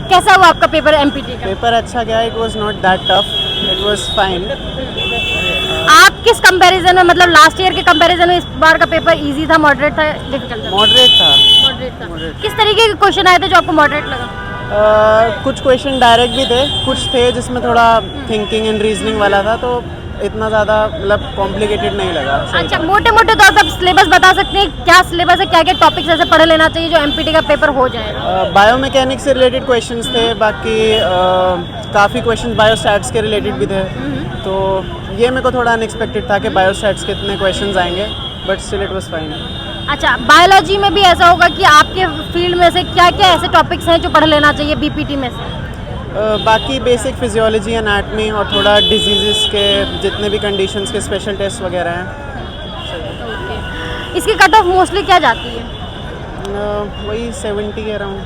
कैसा हुआ आपका पेपर एमपीटी का? पेपर अच्छा गया, it was not that tough, it was fine. आप किस कंपैरिजन में, मतलब लास्ट ईयर के कंपैरिजन में इस बार का पेपर इजी था, मॉडरेट था, डिफिकल्ट था? मॉडरेट था। मॉडरेट था। Moderate। किस तरीके के क्वेश्चन आए थे जो आपको मॉडरेट लगा? कुछ क्वेश्चन डायरेक्ट भी थे, कुछ थे जिसमें थोड़ा थिंकिंग एंड रीजनिंग वाला था, तो इतना ज़्यादा मतलब कॉम्प्लिकेटेड नहीं लगा। अच्छा, मोटे मोटे तौर पर सिलेबस बता सकते हैं, क्या सिलेबस है, क्या क्या टॉपिक्स ऐसे पढ़ लेना चाहिए जो एमपीटी का पेपर हो जाएगा? बायोमैकेनिक्स से रिलेटेड क्वेश्चंस थे, बाकी काफ़ी क्वेश्चंस बायोस्टैट्स के रिलेटेड भी थे, तो ये मेरे को थोड़ा अनएक्सपेक्टेड था कि बायोस्टैट्स के इतने क्वेश्चंस आएंगे, but still it was fine. अच्छा, बायोलॉजी में भी ऐसा होगा कि आपके फील्ड में से क्या क्या ऐसे टॉपिक्स हैं जो पढ़ लेना चाहिए बीपीटी में से? बाकी बेसिक फिजियोलॉजी, एनाटमी और थोड़ा डिजीज़ के जितने भी कंडीशंस के स्पेशल टेस्ट वगैरह हैं। इसकी कट ऑफ मोस्टली क्या जाती है? वही 70 के अराउंड।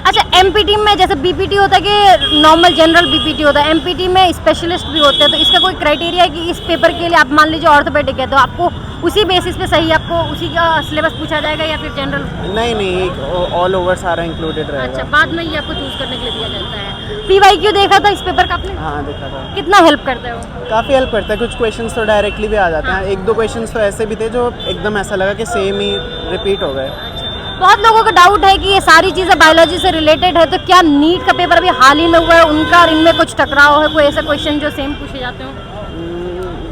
अच्छा, एमपीटी में जैसे बीपीटी होता है कि नॉर्मल जनरल बीपीटी होता है, एमपीटी में स्पेशलिस्ट भी होते हैं, तो इसका कोई क्राइटेरिया है कि इस पेपर के लिए आप मान लीजिए ऑर्थोपेडिक है तो आपको उसी बेसिस पे सही आपको उसी का सिलेबस पूछा जाएगा या फिर जनरल? नहीं, ऑल ओवर सारा इंक्लूडेड रहेगा। अच्छा, बाद में ये आपको चूज करने के लिए दिया जाता है। पीवाईक्यू देखा था इस पेपर का आपने? हाँ, देखा था। कितना हेल्प करता है वो? काफ़ी हेल्प करता है, कुछ क्वेश्चंस तो डायरेक्टली भी आ जाते हैं, एक दो क्वेश्चंस तो ऐसे भी थे जो एकदम ऐसा लगा कि सेम ही रिपीट हो गए। बहुत लोगों का डाउट है कि ये सारी चीज़ें बायोलॉजी से रिलेटेड है, तो क्या नीट का पेपर अभी हाल ही में हुआ है उनका और इनमें कुछ टकराव है, कोई ऐसा क्वेश्चन जो सेम पूछे जाते हो?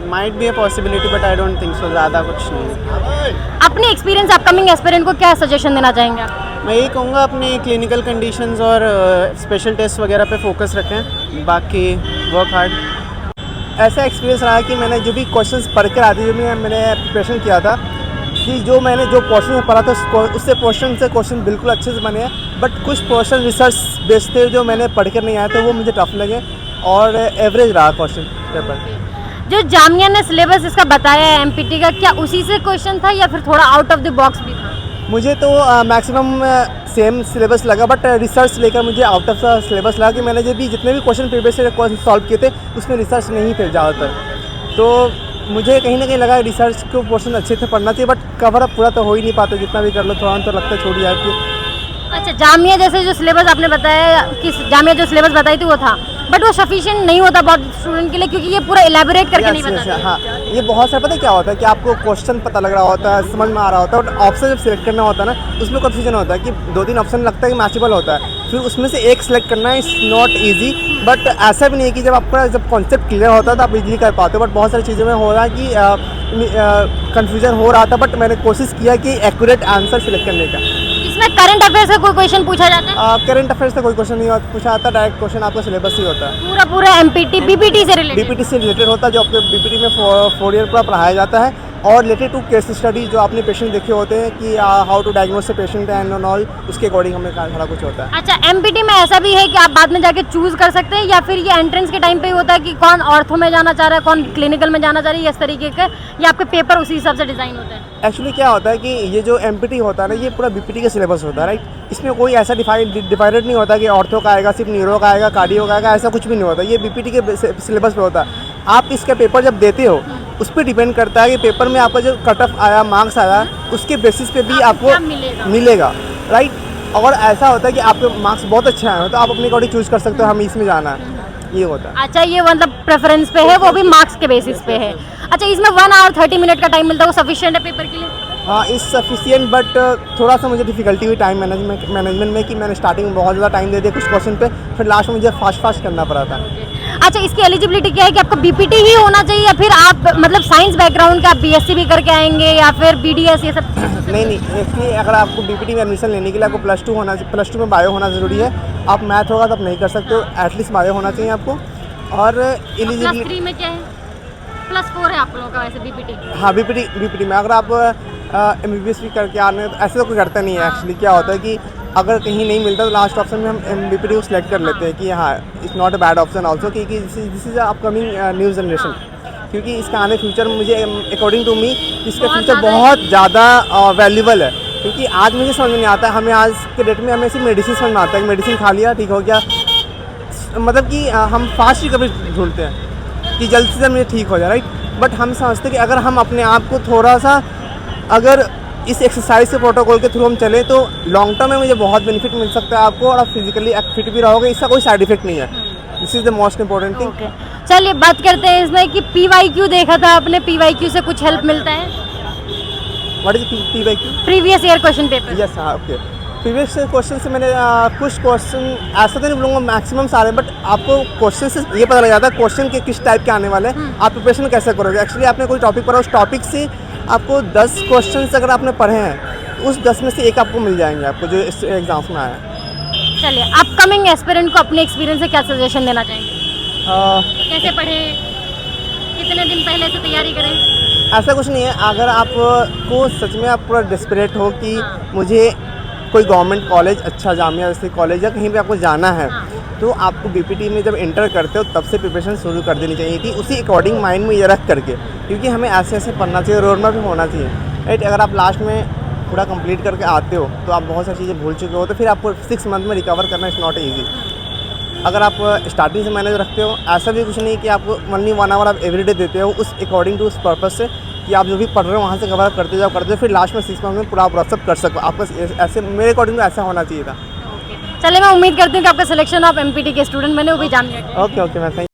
Might be a possibility, but I don't think so, ज़्यादा कुछ नहीं। अपनी एक्सपीरियंस अपकमिंग एस्पिरेंट को क्या सजेशन देना चाहेंगे आप? मैं यही कहूँगा अपनी क्लिनिकल कंडीशंस और स्पेशल टेस्ट वगैरह पे फोकस रखें, बाकी वर्क हार्ड। ऐसा एक्सपीरियंस रहा कि मैंने जो भी क्वेश्चंस पढ़ कर आते जो मैंने प्रिपरेशन किया था कि जो मैंने जो पोर्शन में पढ़ा था उससे क्वेश्चन बिल्कुल अच्छे से बने हैं, बट कुछ पोर्शन रिसर्च बेस्ड थे जो मैंने पढ़ कर नहीं आए थे, वो मुझे टफ लगे और एवरेज रहा क्वेश्चन पेपर। जो जामिया ने सिलेबस इसका बताया है एमपीटी का, क्या उसी से क्वेश्चन था या फिर थोड़ा आउट ऑफ द बॉक्स भी था? मुझे तो मैक्सिमम सेम सिलेबस लगा, बट रिसर्च लेकर मुझे आउट ऑफ द सिलेबस लगा कि मैंने जो भी जितने भी क्वेश्चन प्रीवियस क्वेश्चन सॉल्व किए थे उसमें रिसर्च नहीं थे ज़्यादातर, तो मुझे कहीं ना कहीं लगा रिसर्च के पोर्शन अच्छे थे पढ़ना चाहिए, बट कवर अप पूरा तो हो ही नहीं पाता, जितना भी कर लो थोड़ा तो लगता है छोड़ जाती। अच्छा, जामिया जैसे जो सिलेबस आपने बताया कि जामिया जो सिलेबस बताई थी वो था, बट वो सफिशिएंट नहीं होता बहुत स्टूडेंट के लिए क्योंकि ये पूरा इलेबोरेट करके नहीं बताते। हाँ, ये बहुत सारा पता है क्या होता है कि आपको क्वेश्चन पता लग रहा होता है, समझ में आ रहा होता है, और ऑप्शन जब सिलेक्ट करना होता है ना उसमें कन्फ्यूजन होता है कि 2-3 ऑप्शन लगता है कि मैचेबल होता है, फिर उसमें से एक सिलेक्ट करना इज़ नॉट ईजी, बट ऐसा भी नहीं है कि जब आपका जब कॉन्सेप्ट क्लियर होता है तो आप इजीली कर पाते हो, बट बहुत सारी चीज़ों में हो रहा है कि कन्फ्यूजन हो रहा था, बट मैंने कोशिश किया कि एक्यूरेट आंसर सिलेक्ट करने का। इसमें करंट अफेयर से कोई क्वेश्चन पूछा जाता है? करंट अफेयर्स से कोई क्वेश्चन नहीं पूछा जाता, डायरेक्ट क्वेश्चन आपका सिलेबस ही होता है, पूरा एमपीटी बीपीटी से रिलेटेड? बीपीटी से रिलेटेड होता है, जो आपके बीपीटी में 4 ईयर पूरा पढ़ाया जाता है, और रिलेटेड टू केस स्टडी जो आपने पेशेंट देखे होते हैं कि how to diagnose a patient and all, उसके अकॉर्डिंग हमें सारा कुछ होता है। अच्छा, एमपीटी में ऐसा भी है कि आप बाद में जाके चूज कर सकते हैं या फिर ये एंट्रेंस के टाइम पे ही होता है कि कौन ऑर्थो में जाना चाह रहा है, कौन क्लिनिकल में जाना चाह रहा है, इस तरीके का, या आपके पेपर उसी हिसाब से डिजाइन होता है? एक्चुअली क्या होता है कि ये जो एमपीटी होता है ना, ये पूरा बीपीटी का सिलेबस होता है, राइट। इसमें कोई ऐसा डिवाइडेड नहीं होता कि ऑर्थो का आएगा, सिर्फ न्यूरो का आएगा, कार्डियो का आएगा, ऐसा कुछ भी नहीं होता, ये बीपीटी के सिलेबस पे होता है। आप इसका पेपर जब देते हो उस पर डिपेंड करता है कि पेपर में आपका जो कट ऑफ आया, मार्क्स आया, उसके बेसिस पे भी आपको मिलेगा, राइट। और ऐसा होता है कि आपके मार्क्स बहुत अच्छे आए हो तो आप अपने अकॉर्डिंग चूज कर सकते हो हमें इसमें जाना है, ये होता है। अच्छा, ये मतलब प्रेफरेंस पे है, वो भी मार्क्स के बेसिस पे है। अच्छा, इसमें 1 आवर 30 मिनट का टाइम मिलता है, वो सफिशिएंट है पेपर के लिए? हाँ, इस सफिशिएंट, बट थोड़ा सा मुझे डिफिकल्टी हुई टाइम मैनेजमेंट में कि मैंने स्टार्टिंग में बहुत ज़्यादा टाइम दे दिया कुछ क्वेश्चन पे, फिर लास्ट में मुझे फास्ट करना पड़ा था। अच्छा, इसकी एलिजिबिलिटी क्या है कि आपको बीपीटी ही होना चाहिए या फिर आप मतलब साइंस बैकग्राउंड का आप बीएससी भी करके आएंगे या फिर बीडीएस, ये सब? नहीं, एक्चुअली अगर आपको बीपीटी में एडमिशन लेने के लिए आपको +2 में बायो होना ज़रूरी है। आप मैथ होगा तो आप नहीं कर सकते हो, एटलीस्ट बायो होना चाहिए आपको। और एलिजिबिलिटी +3 में क्या है? +4 है आप लोगों का वैसे बीपीटी? हाँ, बीपीटी में अगर आप MBBS भी करके आने तो ऐसे तो कोई करता नहीं है। एक्चुअली क्या होता है कि अगर कहीं नहीं मिलता तो लास्ट ऑप्शन में हम बीपीटी को सिलेक्ट कर लेते हैं कि हाँ, it's not a bad option also, क्योंकि this is upcoming new generation, क्योंकि इसका आने फ्यूचर मुझे अकॉर्डिंग टू मी इसका फ्यूचर बहुत ज़्यादा वैल्यूबल है, क्योंकि आज मुझे समझ में नहीं आता, हमें आज के डेट में हमें सिर्फ मेडिसिन समझ में आता है, मेडिसिन खा लिया ठीक हो गया, मतलब कि हम फास्ट रिकवरी ढूंढते हैं कि जल्द से जल्द मुझे ठीक हो जाए, राइट। बट हम समझते हैं कि अगर हम अपने आप को थोड़ा सा अगर इस एक्सरसाइज के प्रोटोकॉल के थ्रू हम चले तो लॉन्ग टर्म में मुझे बहुत बेनिफिट मिल सकता है आपको, और आप फिजिकली फिट भी रहोगे, इसका कोई साइड इफेक्ट नहीं है। This is the most important thing. Okay, चलिए बात करते हैं इसमें कि PYQ देखा था आपने, PYQ से कुछ हेल्प मिलता है? What is PYQ? Previous year question paper. Yes, हाँ, ओके। प्रीवियस क्वेश्चन से मैंने कुछ क्वेश्चन ऐसा तो नहीं बोलूँगा मैक्सिमम सारे, बट आपको क्वेश्चन से ये पता लग जाता है क्वेश्चन के किस टाइप के आने वाले हैं, आप प्रिपरेशन कैसे करोगे। एक्चुअली आपने कोई टॉपिक पढ़ा, उस टॉपिक से आपको 10 क्वेश्चन अगर आपने पढ़े हैं, उस 10 में से एक आपको मिल जाएंगे आपको जो इस एग्जाम्स में आया है। चलिए, अपकमिंग एस्पिरेंट को अपने एक्सपीरियंस से क्या सजेशन देना चाहेंगे? कैसे पढ़ें, कितने दिन पहले से तैयारी करें? ऐसा कुछ नहीं है, अगर आपको सच में आप पूरा डेस्परेट हो कि मुझे कोई गवर्नमेंट कॉलेज, अच्छा जामिया जैसे कॉलेज या कहीं पे आपको जाना है, तो आपको बीपीटी में जब एंटर करते हो तब से प्रिपरेशन शुरू कर देनी चाहिए थी, उसी अकॉर्डिंग माइंड में ये रख करके, क्योंकि हमें ऐसे ऐसे पढ़ना चाहिए, रोड मैप भी होना चाहिए, राइट। अगर आप लास्ट में पूरा कंप्लीट करके आते हो तो आप बहुत सारी चीज़ें भूल चुके हो, तो फिर आपको 6 मंथ में रिकवर करना इज़ नॉट ईजी। अगर आप स्टार्टिंग से मैनेज रखते हो, ऐसा भी कुछ नहीं कि आपको ओनली 1 आवर आप एवरीडे देते हो, उस अकॉर्डिंग टू उस पर्पस से कि आप जो भी पढ़ रहे हो वहाँ से कवर करते जाओ, फिर लास्ट में 6 मंथ में पूरा आप रफ कर सको। आपको ऐसे मेरे अकॉर्डिंग तो ऐसा होना चाहिए था। चलिए, मैं उम्मीद करती हूँ कि आपका सिलेक्शन आप MPT के स्टूडेंट बने, वो भी जामिया के। ओके, मैं